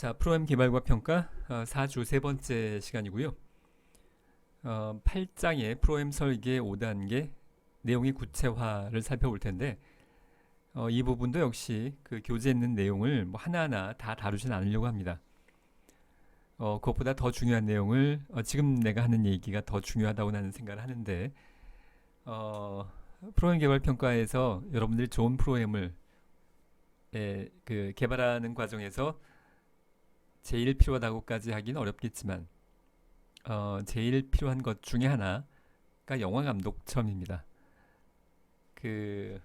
자, 프로그램 개발과 평가 4주 세 번째 시간이고요. 8장의 프로그램 설계 5단계 내용의 구체화를 살펴볼 텐데 이 부분도 역시 그 교재에 있는 내용을 뭐 하나하나 다 다루진 않으려고 합니다. 그것보다 더 중요한 내용을 지금 내가 하는 얘기가 더 중요하다고 나는 생각을 하는데 프로그램 개발 평가에서 여러분들이 좋은 프로그램을 그 개발하는 과정에서 제일 필요하다고까지 하기는 어렵겠지만 제일 필요한 것 중에 하나가 영화 감독점입니다. 그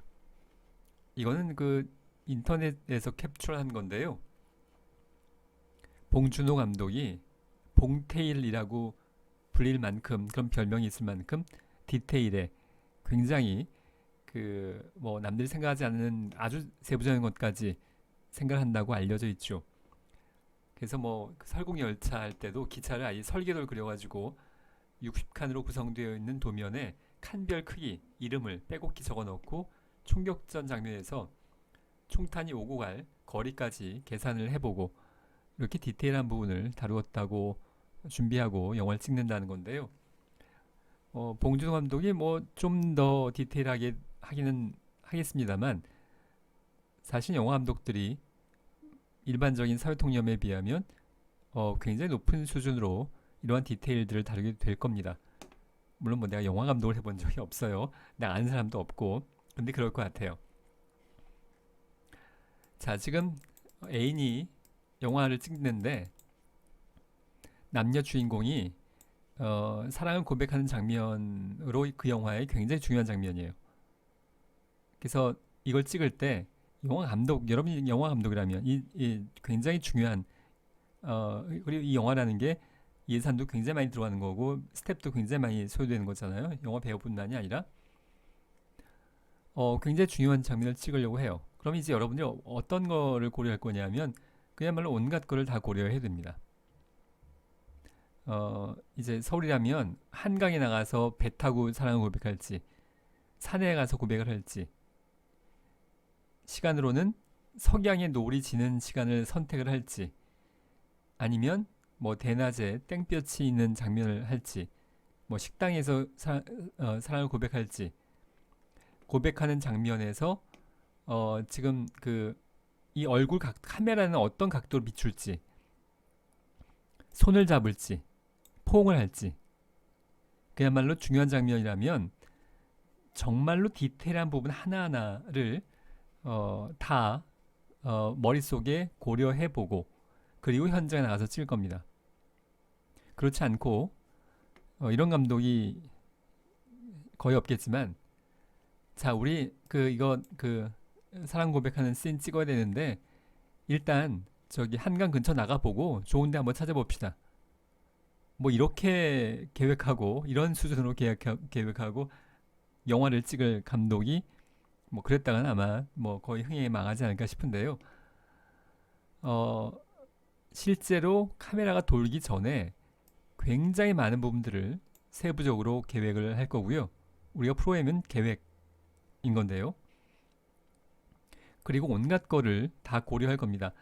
이거는 그 인터넷에서 캡처한 건데요. 봉준호 감독이 봉테일이라고 불릴 만큼 그런 별명이 있을 만큼 디테일에 굉장히 그 뭐 남들이 생각하지 않는 아주 세부적인 것까지 생각한다고 알려져 있죠. 그래서 뭐그 설국 열차 할 때도 기차를 아예 설계도를 그려가지고 60칸으로 구성되어 있는 도면에 칸별 크기, 이름을 빼곡히 적어놓고 총격전 장면에서 총탄이 오고 갈 거리까지 계산을 해보고 이렇게 디테일한 부분을 다루었다고 준비하고 영화를 찍는다는 건데요. 봉준호 감독이 뭐 좀 더 디테일하게 하기는 하겠습니다만 사실 영화 감독들이 일반적인 사회통념에 비하면 굉장히 높은 수준으로 이러한 디테일들을 다루게 될 겁니다. 물론 뭐 내가 영화 감독을 해본 적이 없어요. 내가 아는 사람도 없고. 근데 그럴 것 같아요. 자, 지금 애인이 영화를 찍는데 남녀 주인공이 사랑을 고백하는 장면으로 그 영화의 굉장히 중요한 장면이에요. 그래서 이걸 찍을 때 영화 감독, 여러분이 영화 감독이라면 이 굉장히 중요한 그리고 이 영화라는 게 예산도 굉장히 많이 들어가는 거고 스텝도 굉장히 많이 소요되는 거잖아요. 영화 배우뿐만이 아니라 굉장히 중요한 장면을 찍으려고 해요. 그럼 이제 여러분들이 어떤 거를 고려할 거냐면 그야말로 온갖 거를 다 고려해야 됩니다. 이제 서울이라면 한강에 나가서 배 타고 사랑을 고백할지 산에 가서 고백을 할지 시간으로는 석양의 노을이 지는 시간을 선택을 할지 아니면 뭐 대낮에 땡볕이 있는 장면을 할지 뭐 식당에서 사랑을 고백할지 고백하는 장면에서 지금 그 이 얼굴 카메라는 어떤 각도로 비출지 손을 잡을지 포옹을 할지 그야말로 중요한 장면이라면 정말로 디테일한 부분 하나하나를 다 머릿속에 고려해보고 그리고 현장에 나가서 찍을 겁니다. 그렇지 않고 이런 감독이 거의 없겠지만 자 우리 이거 사랑 고백하는 씬 찍어야 되는데 일단 저기 한강 근처 나가보고 좋은 데 한번 찾아봅시다. 뭐 이렇게 계획하고 이런 수준으로 계획하고 영화를 찍을 감독이 뭐 그랬다간 아마 뭐 거의 흥행에 망하지 않을까 싶은데요. 어, 실제로 카메라가 돌기 전에 굉장히 많은 부분들을 세부적으로 계획을 할 거고요. 우리가 프로그램은 계획인 건데요. 그리고 온갖 거를 다 고려할 겁니다.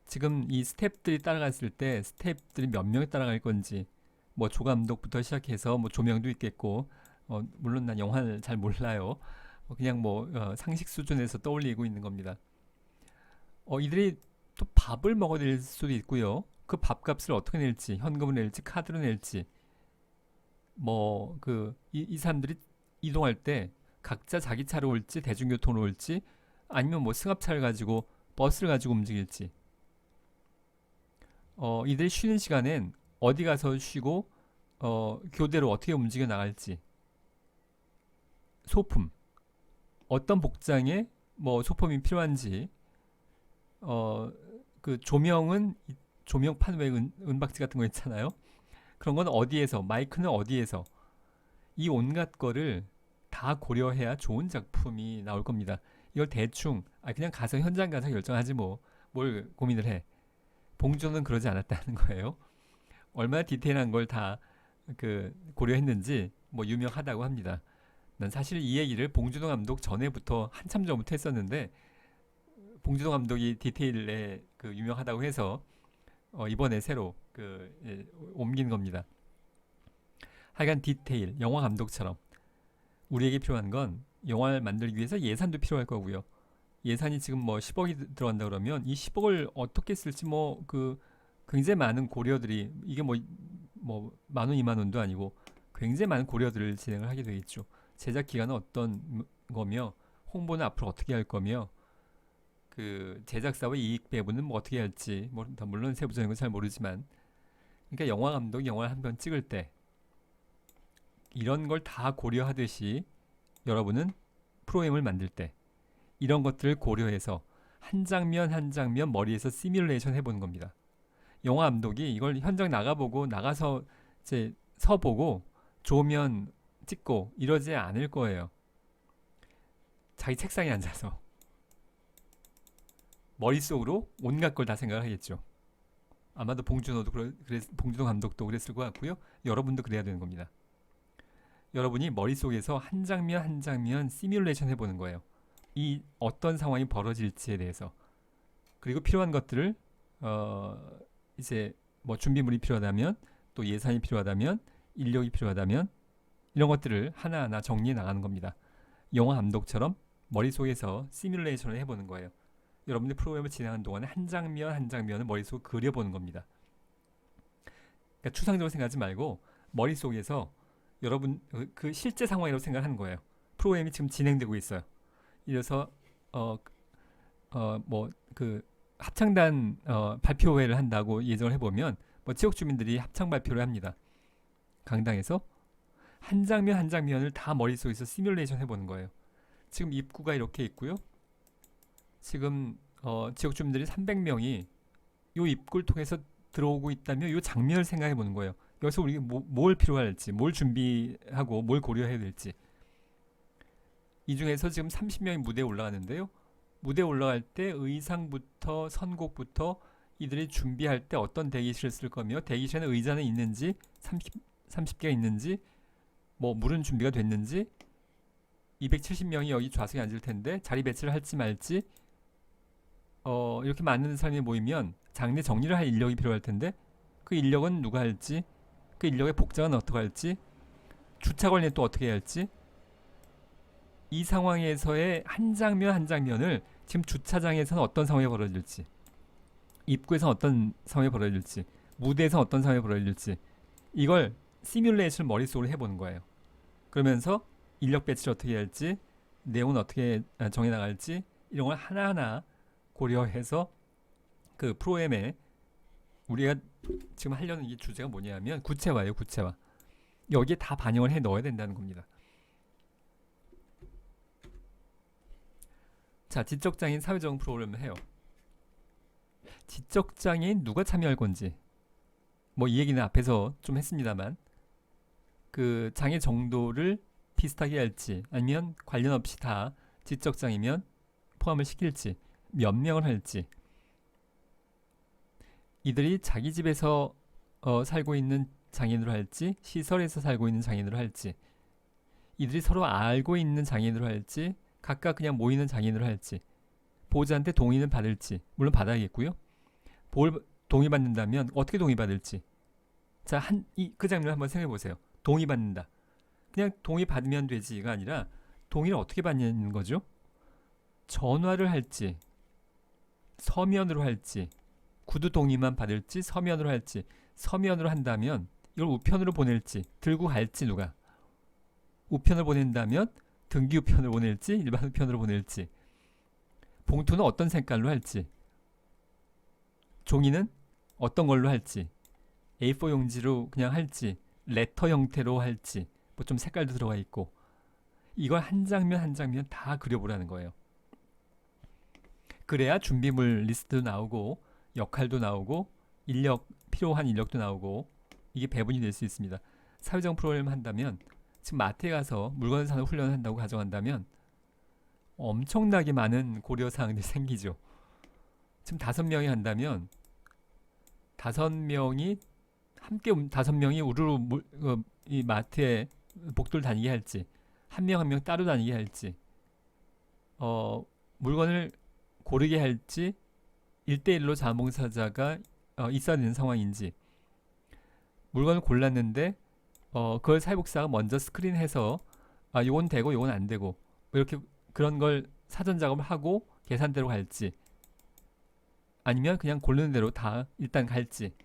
지금 이 스텝들이 따라갔을 때 스텝들이 몇 명이 따라갈 건지 뭐 조감독부터 시작해서 뭐 조명도 있겠고 물론 난 영화를 잘 몰라요. 그냥 뭐 상식 수준에서 떠올리고 있는 겁니다. 이들이 또 밥을 먹어야 될 수도 있고요. 그 밥값을 어떻게 낼지 현금으로 낼지 카드로 낼지 뭐 이 사람들이 이동할 때 각자 자기 차로 올지 대중교통으로 올지 아니면 뭐 승합차를 가지고 버스를 가지고 움직일지 이들이 쉬는 시간엔 어디 가서 쉬고 교대로 어떻게 움직여 나갈지 소품 어떤 복장에 뭐 소품이 필요한지 그 조명은 조명판 외 은박지 같은 거 있잖아요. 그런 건 어디에서 마이크는 어디에서 이 온갖 거를 다 고려해야 좋은 작품이 나올 겁니다. 이걸 대충 그냥 가서 현장 가서 결정하지 뭐 뭘 고민을 해. 봉준호는 그러지 않았다는 거예요. 얼마나 디테일한 걸 다 고려했는지 뭐 유명하다고 합니다. 난 사실 이 얘기를 봉준호 감독 전에부터 한참 전부터 했었는데 봉준호 감독이 디테일에 유명하다고 해서 이번에 새로 옮긴 겁니다. 하여간 디테일, 영화 감독처럼 우리에게 필요한 건 영화를 만들기 위해서 예산도 필요할 거고요. 예산이 지금 뭐 10억이 들어간다 그러면 이 10억을 어떻게 쓸지 굉장히 많은 고려들이 이게 뭐 만 원, 2만 원도 아니고 굉장히 많은 고려들을 진행을 하게 되겠죠. 제작 기간은 어떤 거며 홍보는 앞으로 어떻게 할 거며 그 제작사와 이익 배분은 뭐 어떻게 할지 물론 세부적인 건 잘 모르지만 그러니까 영화 감독이 영화를 한 편 찍을 때 이런 걸 다 고려하듯이 여러분은 프로그램을 만들 때 이런 것들을 고려해서 한 장면 한 장면 머리에서 시뮬레이션 해보는 겁니다. 영화 감독이 이걸 현장 나가서 이제 서보고 좋으면 찍고 이러지 않을 거예요. 자기 책상에 앉아서 머릿속으로 온갖 걸 다 생각을 하겠죠. 아마도 봉준호 감독도 그랬을 것 같고요. 여러분도 그래야 되는 겁니다. 여러분이 머릿속에서 한 장면 한 장면 시뮬레이션 해보는 거예요. 이 어떤 상황이 벌어질지에 대해서. 그리고 필요한 것들을 이제 뭐 준비물이 필요하다면 또 예산이 필요하다면 인력이 필요하다면 이런 것들을 하나하나 정리해 나가는 겁니다. 영화 감독처럼 머릿속에서 시뮬레이션을 해보는 거예요. 여러분들 프로그램을 진행하는 동안에 한 장면 한 장면을 머릿속으로 그려보는 겁니다. 그러니까 추상적으로 생각하지 말고 머릿속에서 여러분 그 실제 상황이라고 생각하는 거예요. 프로그램이 지금 진행되고 있어요. 이래서 뭐 그 합창단 발표회를 한다고 예정을 해보면 뭐 지역 주민들이 합창 발표를 합니다. 강당에서 한 장면 한 장면을 다 머릿속에서 시뮬레이션 해보는 거예요. 지금 입구가 이렇게 있고요. 지금 지역 주민들이 300명이 이 입구를 통해서 들어오고 있다면 이 장면을 생각해 보는 거예요. 여기서 우리가 뭘 필요할지, 뭘 준비하고 뭘 고려해야 될지. 이 중에서 지금 30명이 무대에 올라가는데요. 무대에 올라갈 때 의상부터 선곡부터 이들이 준비할 때 어떤 대기실을 쓸 거며 대기실에 의자는 있는지 30개가 있는지 뭐 물은 준비가 됐는지 270명이 여기 좌석에 앉을 텐데 자리 배치를 할지 말지 이렇게 많은 사람이 모이면 장례 정리를 할 인력이 필요할 텐데 그 인력은 누가 할지 그 인력의 복장은 어떻게 할지 주차 관리는 또 어떻게 해야 할지 이 상황에서의 한 장면 한 장면을 지금 주차장에서는 어떤 상황이 벌어질지 입구에서 어떤 상황이 벌어질지 무대에서 어떤 상황이 벌어질지 이걸 시뮬레이션 머릿속으로 해보는 거예요. 그러면서 인력 배치를 어떻게 해야 할지 내용은 어떻게 정해나갈지 이런 걸 하나하나 고려해서 그 프로그램에 우리가 지금 하려는 이 주제가 뭐냐면 구체화예요. 구체화. 여기에 다 반영을 해 넣어야 된다는 겁니다. 자, 지적장애인 사회적 프로그램을 해요. 지적장애인 누가 참여할 건지 뭐 이 얘기는 앞에서 좀 했습니다만 그 장애 정도를 비슷하게 할지 아니면 관련 없이 다 지적장애면 포함을 시킬지 몇 명을 할지 이들이 자기 집에서 살고 있는 장애인으로 할지 시설에서 살고 있는 장애인으로 할지 이들이 서로 알고 있는 장애인으로 할지 각각 그냥 모이는 장애인으로 할지 보호자한테 동의는 받을지 물론 받아야겠고요. 보호를 동의받는다면 어떻게 동의받을지 자, 그 장면을 한번 생각해 보세요. 동의받는다. 그냥 동의받으면 되지가 아니라 동의를 어떻게 받는 거죠? 전화를 할지 서면으로 할지 구두 동의만 받을지 서면으로 할지 서면으로 한다면 이걸 우편으로 보낼지 들고 갈지 누가 우편을 보낸다면 등기 우편을 보낼지 일반 우편으로 보낼지 봉투는 어떤 색깔로 할지 종이는 어떤 걸로 할지 A4 용지로 그냥 할지 레터 형태로 할지 뭐 좀 색깔도 들어가 있고 이걸 한 장면 한 장면 다 그려보라는 거예요. 그래야 준비물 리스트도 나오고 역할도 나오고 필요한 인력도 나오고 이게 배분이 될 수 있습니다. 사회적 프로그램 한다면 지금 마트에 가서 물건을 사는 훈련을 한다고 가정한다면 엄청나게 많은 고려사항들이 생기죠. 지금 5명이 한다면 5명이 함께 5명이 우르르 이 마트에 복도를 다니게 할지 한 명 한 명 따로 다니게 할지 물건을 고르게 할지 1대1로 자원봉사자가 있어야 되는 상황인지, 물건을 골랐는데 그걸 사회복사가 먼저 스크린해서 요건 되고 요건 안 되고 뭐 이렇게 그런 걸 사전 작업을 하고 계산대로 갈지, 아니면 그냥 고르는 대로 다 일단 갈지,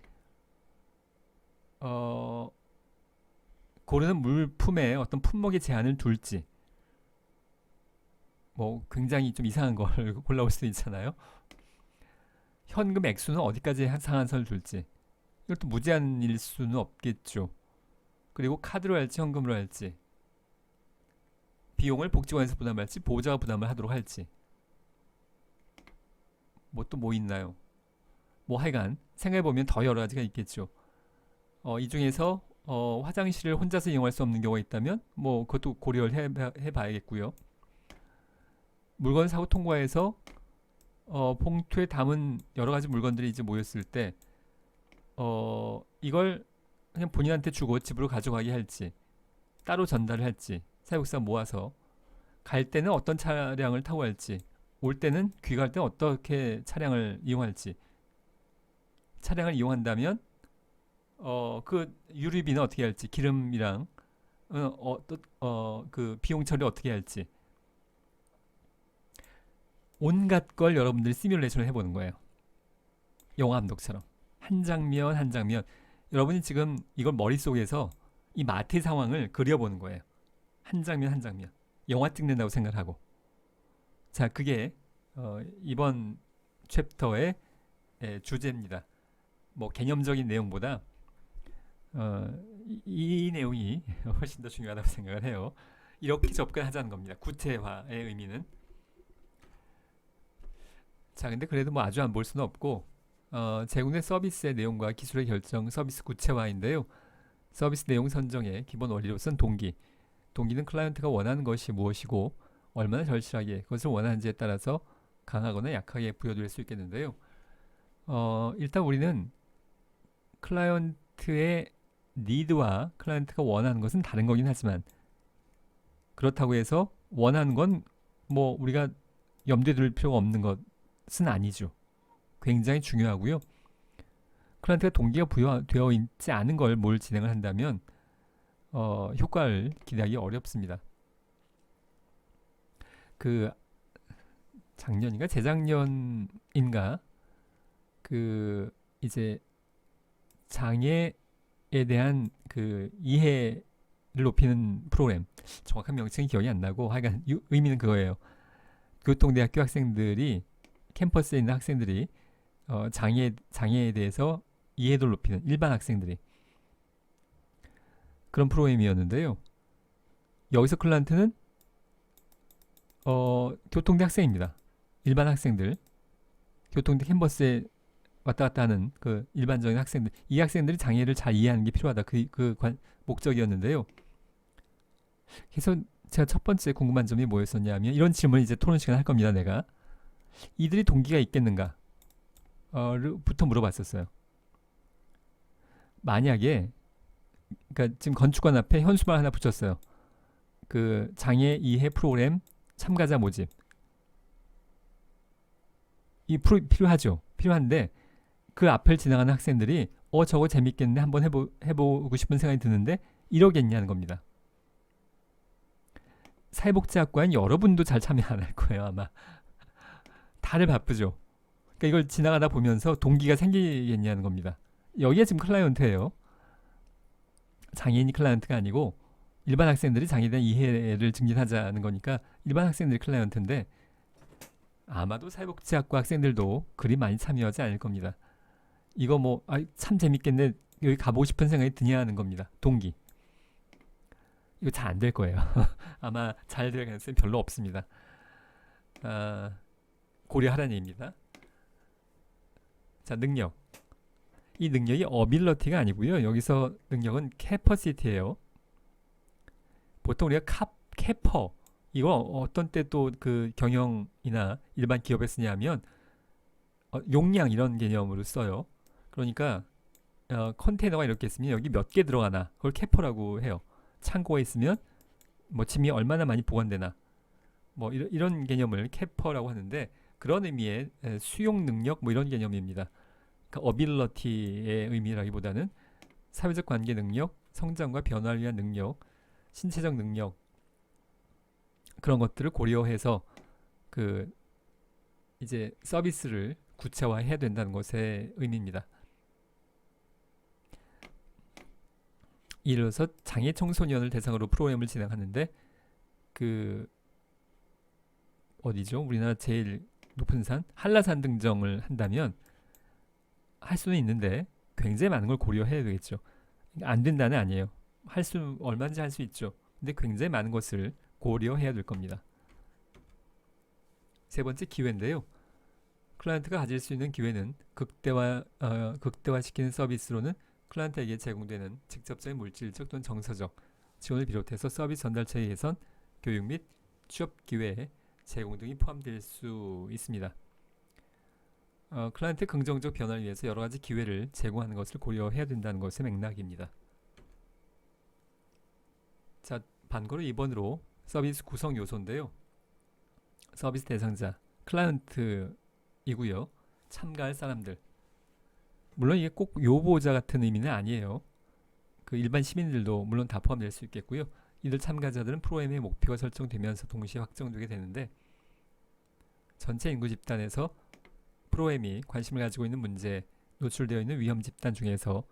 어, 고르는 물품에 어떤 품목의 제한을 둘지, 뭐 굉장히 좀 이상한 걸 골라올 수도 있잖아요. 현금 액수는 어디까지 상한선을 둘지, 이것도 무제한일 수는 없겠죠. 그리고 카드로 할지 현금으로 할지, 비용을 복지관에서 부담할지 보호자가 부담을 하도록 할지, 뭐 또 뭐 있나요? 뭐 하여간 생각해보면 더 여러 가지가 있겠죠. 이 중에서 화장실을 혼자서 이용할 수 없는 경우가 있다면 뭐 그것도 고려를 해봐야겠고요. 물건 사고 통과해서 봉투에 담은 여러 가지 물건들이 이제 모였을 때 이걸 그냥 본인한테 주고 집으로 가져가게 할지, 따로 전달을 할지, 사육사 모아서 갈 때는 어떤 차량을 타고 갈지, 올 때는 귀가할 때는 어떻게 차량을 이용할지, 차량을 이용한다면 그 유류비는 어떻게 할지, 기름이랑 그 비용 처리 어떻게 할지, 온갖 걸 여러분들이 시뮬레이션을 해보는 거예요. 영화 감독처럼 한 장면 한 장면 여러분이 지금 이걸 머릿속에서 이 마트 상황을 그려보는 거예요. 한 장면 한 장면 영화 찍는다고 생각하고. 자, 그게 이번 챕터의 주제입니다. 뭐 개념적인 내용보다 이 내용이 훨씬 더 중요하다고 생각을 해요. 이렇게 접근하자는 겁니다. 구체화의 의미는. 자, 근데 그래도 뭐 아주 안 볼 수는 없고, 제공된 서비스의 내용과 기술의 결정, 서비스 구체화인데요. 서비스 내용 선정의 기본 원리로서는 동기는 클라이언트가 원하는 것이 무엇이고 얼마나 절실하게 그것을 원하는지에 따라서 강하거나 약하게 부여될 수 있겠는데요. 일단 우리는 클라이언트의 니드와 클라이언트가 원하는 것은 다른 거긴 하지만, 그렇다고 해서 원하는 건 뭐 우리가 염두에 둘 필요가 없는 것은 아니죠. 굉장히 중요하고요. 클라이언트가 동기가 부여되어 있지 않은 걸 뭘 진행을 한다면 효과를 기대하기 어렵습니다. 그 작년인가 재작년인가 그 이제 장애에 대한 그 이해를 높이는 프로그램, 정확한 명칭이 기억이 안 나고 하여간 의미는 그거예요. 교통대학교 학생들이, 캠퍼스에 있는 학생들이 장애에 대해서 이해도를 높이는, 일반 학생들이, 그런 프로그램이었는데요. 여기서 클라이언트는 교통대 학생입니다. 일반 학생들, 교통대 캠퍼스에 왔다 갔다 하는 그 일반적인 학생들, 이 학생들이 장애를 잘 이해하는 게 필요하다. 목적이었는데요. 그래서 제가 첫 번째 궁금한 점이 뭐였었냐면, 이런 질문을 이제 토론 시간 할 겁니다. 내가 이들이 동기가 있겠는가 부터 물어봤었어요. 만약에, 그러니까 지금 건축관 앞에 현수막 하나 붙였어요. 그 장애 이해 프로그램 참가자 모집. 필요하죠. 필요한데 그 앞을 지나가는 학생들이 저거 재밌겠네, 한번 해보고 싶은 생각이 드는데 이러겠냐는 겁니다. 사회복지학과인 여러분도 잘 참여 안 할 거예요, 아마. 다들 바쁘죠. 그러니까 이걸 지나가다 보면서 동기가 생기겠냐는 겁니다. 여기가 지금 클라이언트예요. 장애인이 클라이언트가 아니고 일반 학생들이 장애에 대한 이해를 증진하자는 거니까 일반 학생들이 클라이언트인데, 아마도 사회복지학과 학생들도 그리 많이 참여하지 않을 겁니다. 이거 뭐 참 재밌겠네, 여기 가보고 싶은 생각이 드냐는 겁니다. 동기. 이거 잘 안 될 거예요. 아마 잘 될 가능성이 별로 없습니다. 고려하라는 얘기입니다. 자, 능력. 이 능력이 어빌러티가 아니고요. 여기서 능력은 캐퍼시티예요. 보통 우리가 캐퍼, 이거 어떤 때 또 그 경영이나 일반 기업에 쓰냐면 용량 이런 개념으로 써요. 그러니까 컨테이너가 이렇게 있으면 여기 몇 개 들어가나 그걸 캐퍼라고 해요. 창고에 있으면 뭐 짐이 얼마나 많이 보관되나, 뭐 이런 개념을 캐퍼라고 하는데, 그런 의미의 수용 능력 뭐 이런 개념입니다. 그 어빌러티의 의미라기보다는 사회적 관계 능력, 성장과 변화를 위한 능력, 신체적 능력 그런 것들을 고려해서 그 이제 서비스를 구체화해야 된다는 것의 의미입니다. 이를 들어서 장애 청소년을 대상으로 프로그램을 진행하는데 그 어디죠? 우리나라 제일 높은 산 한라산 등정을 한다면 할 수는 있는데 굉장히 많은 걸 고려해야 되겠죠. 안 된다는 아니에요. 할 수 얼마든지 할 수 있죠. 근데 굉장히 많은 것을 고려해야 될 겁니다. 세 번째 기회인데요. 클라이언트가 가질 수 있는 기회는 극대화시키는 서비스로는 클라이언트에게 제공되는 직접적인 물질적 또는 정서적 지원을 비롯해서 서비스 전달처의 개선, 교육 및 취업 기회 제공 등이 포함될 수 있습니다. 클라이언트 긍정적 변화를 위해서 여러 가지 기회를 제공하는 것을 고려해야 된다는 것의 맥락입니다. 자, 반거로 2번으로 서비스 구성 요소인데요. 서비스 대상자, 클라이언트이고요. 참가할 사람들. 물론 이게 꼭 요보자 같은 의미는 아니에요. 그 일반 시민들도 물론 다 포함될 수 있겠고요. 이들 참가자들은 프로그램의 목표가 설정되면서 동시에 확정되게 되는데 전체 인구 집단에서 프로그램이 관심을 가지고 있는 문제에 노출되어 있는 위험 집단 중에서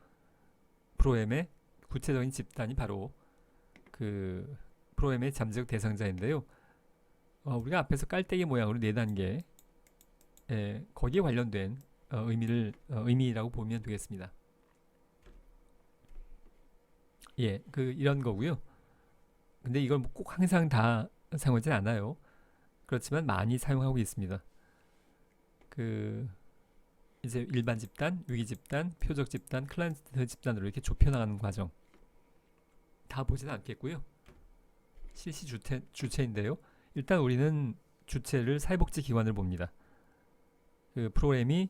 프로그램의 구체적인 집단이 바로 그 프로그램의 잠재적 대상자인데요. 우리가 앞에서 깔때기 모양으로 4단계 거기에 관련된 의미라고 보면 되겠습니다. 예, 이런 거고요. 근데 이걸 꼭 항상 다 사용하진 않아요. 그렇지만 많이 사용하고 있습니다. 이제 일반 집단, 위기 집단, 표적 집단, 클라이언트 집단으로 이렇게 좁혀나가는 과정 다 보지는 않겠고요. 실시 주체인데요. 일단 우리는 주체를 사회복지기관을 봅니다. 그 프로그램이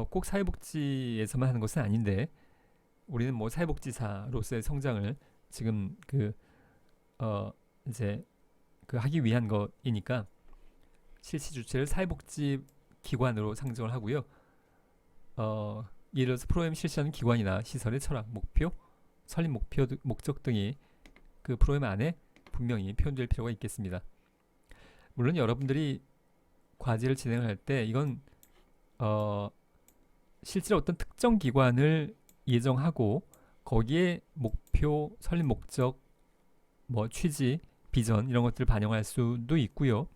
꼭 사회복지에서만 하는 것은 아닌데 우리는 뭐 사회복지사로서의 성장을 지금 이제 하기 위한 것이니까 실시 주체를 사회복지기관으로 상정을 하고요. 예를 들어서 프로그램 실시하는 기관이나 시설의 철학, 목표, 설립 목적 등이 그 프로그램 안에 분명히 표현될 필요가 있겠습니다. 물론 여러분들이 과제를 진행할 때 이건 실제로 어떤 특정 기관을 예정하고 거기에 목표, 설립 목적, 뭐 취지, 비전 이런 것들을 반영할 수도 있고요.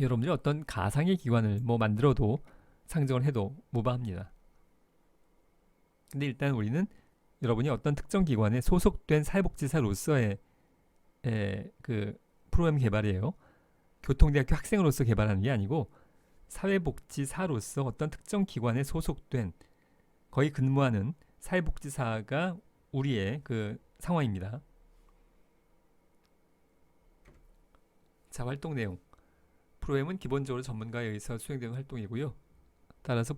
여러분들이 어떤 가상의 기관을 만들어도 상정을 해도 무방합니다. 근데 일단 우리는 여러분이 어떤 특정 기관에 소속된 사회복지사로서의 프로그램 개발이에요. 교통대학교 학생으로서 개발하는 게 아니고 사회복지사로서 어떤 특정 기관에 소속된 거의 근무하는 사회복지사가 우리의 상황입니다. 자, 활동 내용. 프로그램은 기본적으로 전문가에 의해서 수행되는 활동이고요. 따라서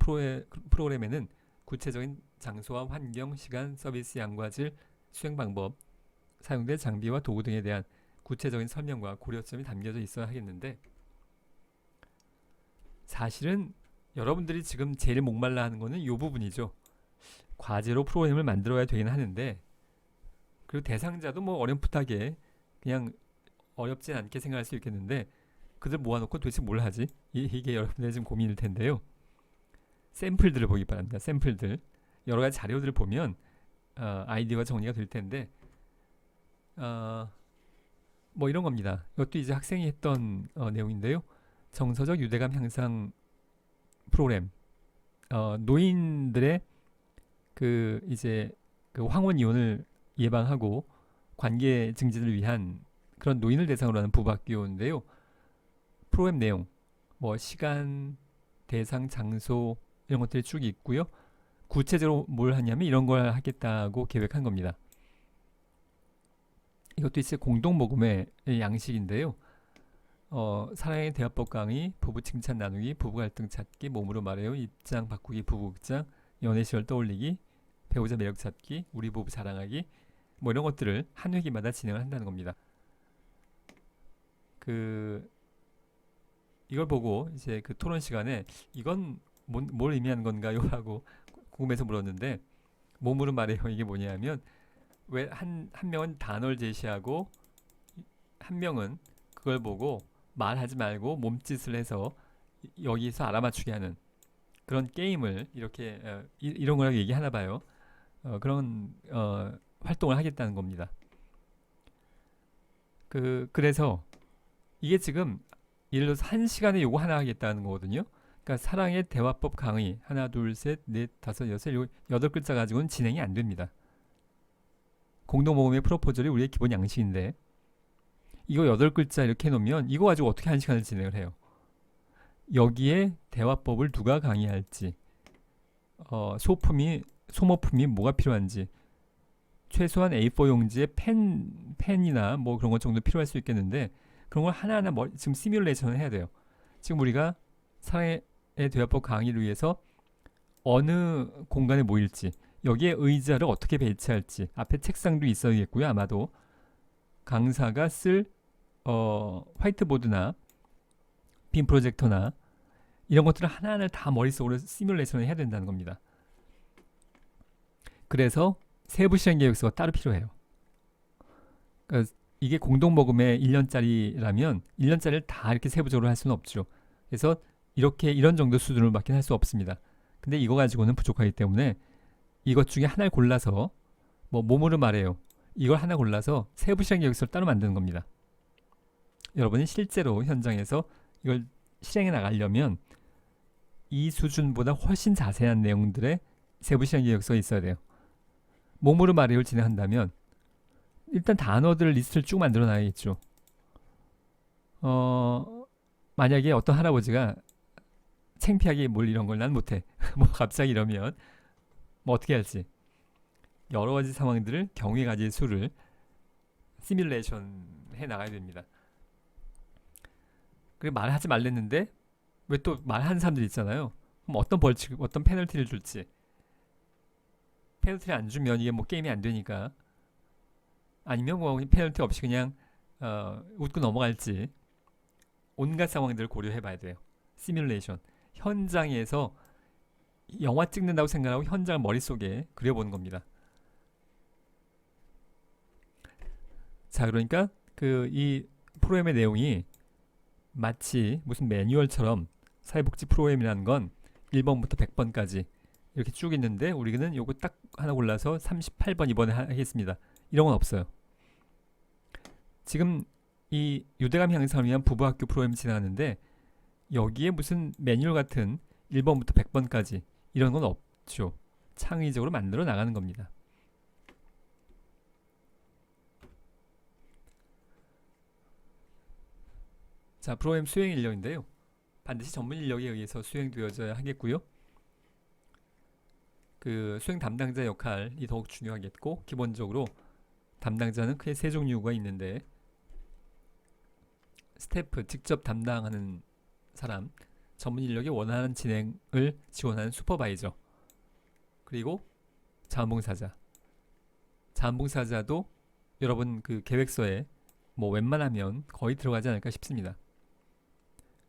프로그램에는 구체적인 장소와 환경, 시간, 서비스 양과 질, 수행 방법, 사용될 장비와 도구 등에 대한 구체적인 설명과 고려점이 담겨져 있어야 하겠는데 사실은 여러분들이 지금 제일 목말라 하는 거는 이 부분이죠. 과제로 프로그램을 만들어야 되긴 하는데 그리고 대상자도 어렴풋하게 그냥 어렵진 않게 생각할 수 있겠는데 그들 모아놓고 도대체 뭘 하지? 이게 여러분들의 지금 고민일 텐데요. 샘플들을 보기 바랍니다. 샘플들 여러 가지 자료들을 보면 아이디어가 정리가 될 텐데 이런 겁니다. 이것도 이제 학생이 했던 내용인데요. 정서적 유대감 향상 프로그램 노인들의 이제 황혼 이혼을 예방하고 관계 증진을 위한 그런 노인을 대상으로 하는 부부학교인데요. 프로그램 내용 시간, 대상, 장소 이런 것들이 쭉 있고요. 구체적으로 뭘 하냐면 이런 걸 하겠다고 계획한 겁니다. 이것도 이제 공동 모금의 양식인데요. 사랑의 대화법 강의, 부부 칭찬 나누기, 부부 갈등 찾기, 몸으로 말해요, 입장 바꾸기, 부부 극장, 연애 시절 떠올리기, 배우자 매력 찾기, 우리 부부 자랑하기 이런 것들을 한 회기마다 진행을 한다는 겁니다. 이걸 보고 이제 토론 시간에 이건 뭘 의미하는 건가요? 라고 궁금해서 물었는데 몸으로 말해요. 이게 뭐냐면 왜 한 명은 단어를 제시하고 한 명은 그걸 보고 말하지 말고 몸짓을 해서 여기서 알아맞추게 하는 그런 게임을 이렇게 이런 거라고 얘기하나 봐요. 그런 활동을 하겠다는 겁니다. 그래서 이게 지금 예를 들어서 한 시간에 요거 하나 하겠다는 거거든요. 그러니까 사랑의 대화법 강의 하나 둘셋넷 다섯 여섯 일곱 여덟 글자 가지고는 진행이 안 됩니다. 공동 모금의 프로포절이 우리의 기본 양식인데 이거 여덟 글자 이렇게 해놓으면 이거 가지고 어떻게 한 시간을 진행을 해요? 여기에 대화법을 누가 강의할지, 소모품이 뭐가 필요한지, 최소한 A4 용지에 펜이나 뭐 그런 것 정도 필요할 수 있겠는데 그런 걸 하나하나 지금 시뮬레이션을 해야 돼요. 지금 우리가 사랑의 대화법 강의를 위해서 어느 공간에 모일지, 여기에 의자를 어떻게 배치할지, 앞에 책상도 있어야겠고요. 아마도 강사가 쓸 화이트보드나 빔 프로젝터나 이런 것들을 하나하나 다 머릿속으로 시뮬레이션을 해야 된다는 겁니다. 그래서 세부 실행 계획서가 따로 필요해요. 그러니까 이게 공동 모금의 1년짜리라면 1년짜리를 다 이렇게 세부적으로 할 수는 없죠. 그래서 이런 정도 수준으로밖에 할 수 없습니다. 근데 이거 가지고는 부족하기 때문에 이것 중에 하나를 골라서 뭐 몸으로 말해요. 이걸 하나 골라서 세부 실행 계획서를 따로 만드는 겁니다. 여러분이 실제로 현장에서 이걸 실행해 나가려면 이 수준보다 훨씬 자세한 내용들의 세부 실행 계획서가 있어야 돼요. 몸으로 말해요를 진행한다면 일단 단어들 리스트를 쭉 만들어 놔야겠죠. 만약에 어떤 할아버지가 창피하게 뭘 이런 걸 난 못해. 뭐 갑자기 이러면 뭐 어떻게 할지 여러 가지 상황들을 경우에 가질 수를 시뮬레이션 해 나가야 됩니다. 그리고 말하지 말랬는데 왜 또 말하는 사람들 있잖아요. 그럼 어떤 벌칙, 어떤 페널티를 줄지. 페널티를 안 주면 이게 뭐 게임이 안 되니까 아니면 뭐 페널티 없이 그냥 웃고 넘어갈지 온갖 상황들을 고려해 봐야 돼요. 시뮬레이션. 현장에서 영화 찍는다고 생각하고 현장을 머릿속에 그려보는 겁니다. 자, 그러니까 이 프로그램의 내용이 마치 무슨 매뉴얼처럼 사회복지 프로그램이라는 건 1번부터 100번까지 이렇게 쭉 있는데 우리는 요거 딱 하나 골라서 38번 이번에 하겠습니다. 이런 건 없어요. 지금 이 유대감 향상을 위한 부부학교 프로그램 진행하는데 여기에 무슨 매뉴얼 같은 1번부터 100번까지 이런 건 없죠. 창의적으로 만들어 나가는 겁니다. 자, 프로그램 수행 인력인데요. 반드시 전문 인력에 의해서 수행되어져야 하겠고요. 수행 담당자 역할이 더욱 중요하겠고 기본적으로 담당자는 크게 세 종류가 있는데 스태프, 직접 담당하는 사람, 전문 인력의 원활한 진행을 지원하는 슈퍼바이저, 그리고 자원봉사자. 자원봉사자도 여러분 계획서에 뭐 웬만하면 거의 들어가지 않을까 싶습니다.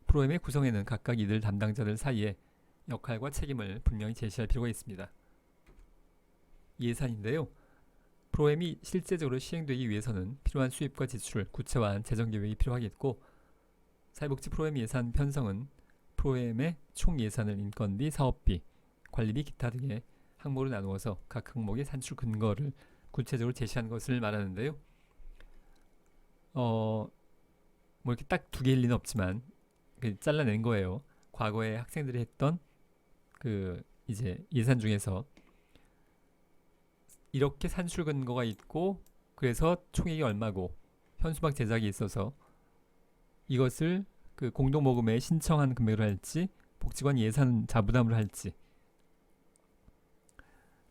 프로그램의 구성에는 각각 이들 담당자들 사이에 역할과 책임을 분명히 제시할 필요가 있습니다. 예산인데요. 프로그램이 실제적으로 시행되기 위해서는 필요한 수입과 지출, 구체화한 재정계획이 필요하겠고 사회복지 프로그램 예산 편성은 프로그램의 총 예산을 인건비, 사업비, 관리비, 기타 등의 항목으로 나누어서 각 항목의 산출 근거를 구체적으로 제시한 것을 말하는데요. 뭐 이렇게 딱 두 개일 리는 없지만 잘라낸 거예요. 과거에 학생들이 했던 이제 예산 중에서 이렇게 산출 근거가 있고 그래서 총액이 얼마고 현수막 제작이 있어서 이것을 공동 모금에 신청한 금액으로 할지 복지관 예산 자부담으로 할지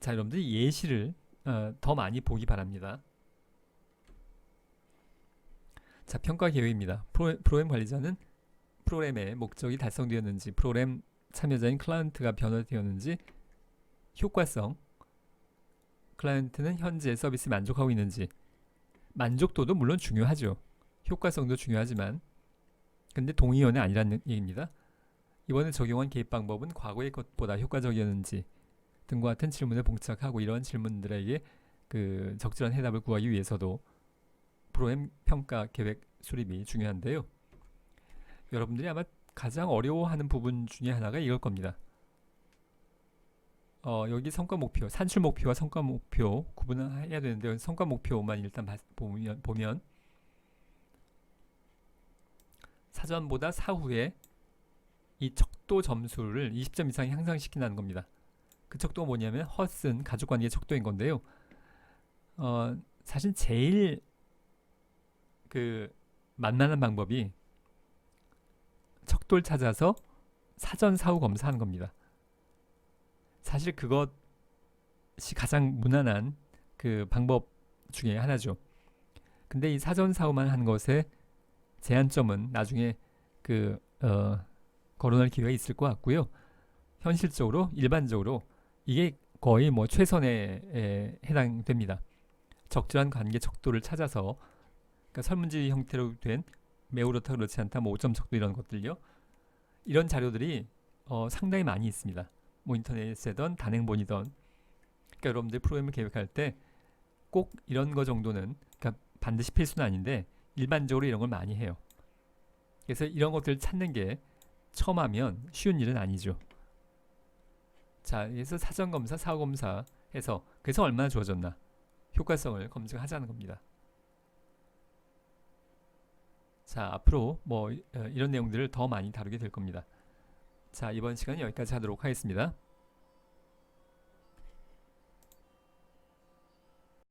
자, 여러분들이 예시를 더 많이 보기 바랍니다. 자, 평가 계획입니다. 프로그램 관리자는 프로그램의 목적이 달성되었는지, 프로그램 참여자인 클라이언트가 변화되었는지, 효과성, 클라이언트는 현재 서비스 만족하고 있는지, 만족도도 물론 중요하죠. 효과성도 중요하지만 근데 동의어는 아니라는 얘기입니다. 이번에 적용한 개입 방법은 과거의 것보다 효과적이었는지 등과 같은 질문을 봉착하고 이런 질문들에게 그 적절한 해답을 구하기 위해서도 프로그램 평가 계획 수립이 중요한데요. 여러분들이 아마 가장 어려워하는 부분 중에 하나가 이걸 겁니다. 여기 성과 목표, 산출 목표와 성과 목표 구분을 해야 되는데 성과 목표만 일단 보면 사전보다 사후에 이 척도 점수를 20점 이상 향상시킨다는 겁니다. 그 척도가 뭐냐면 헛슨 가족관계 척도인 건데요. 사실 제일 그 만만한 방법이 척도를 찾아서 사전 사후 검사하는 겁니다. 사실 그것이 가장 무난한 그 방법 중에 하나죠. 근데 이 사전 사후만 하는 것의 제한점은 나중에 거론할 기회가 있을 것 같고요. 현실적으로 일반적으로 이게 거의 뭐 최선에 해당됩니다. 적절한 관계 척도를 찾아서 그러니까 설문지 형태로 된 매우 그렇다 그렇지 않다 뭐 5점 척도 이런 것들요. 이런 자료들이 상당히 많이 있습니다. 뭐 인터넷에든 단행본이든 그러니까 여러분들 프로그램을 계획할 때 꼭 이런 거 정도는 그러니까 반드시 필수는 아닌데 일반적으로 이런 걸 많이 해요. 그래서 이런 것들을 찾는 게 처음 하면 쉬운 일은 아니죠. 자, 그래서 사전검사, 사후검사 해서 그래서 얼마나 좋아졌나 효과성을 검증하자는 겁니다. 자, 앞으로 뭐 이런 내용들을 더 많이 다루게 될 겁니다. 자, 이번 시간은 여기까지 하도록 하겠습니다.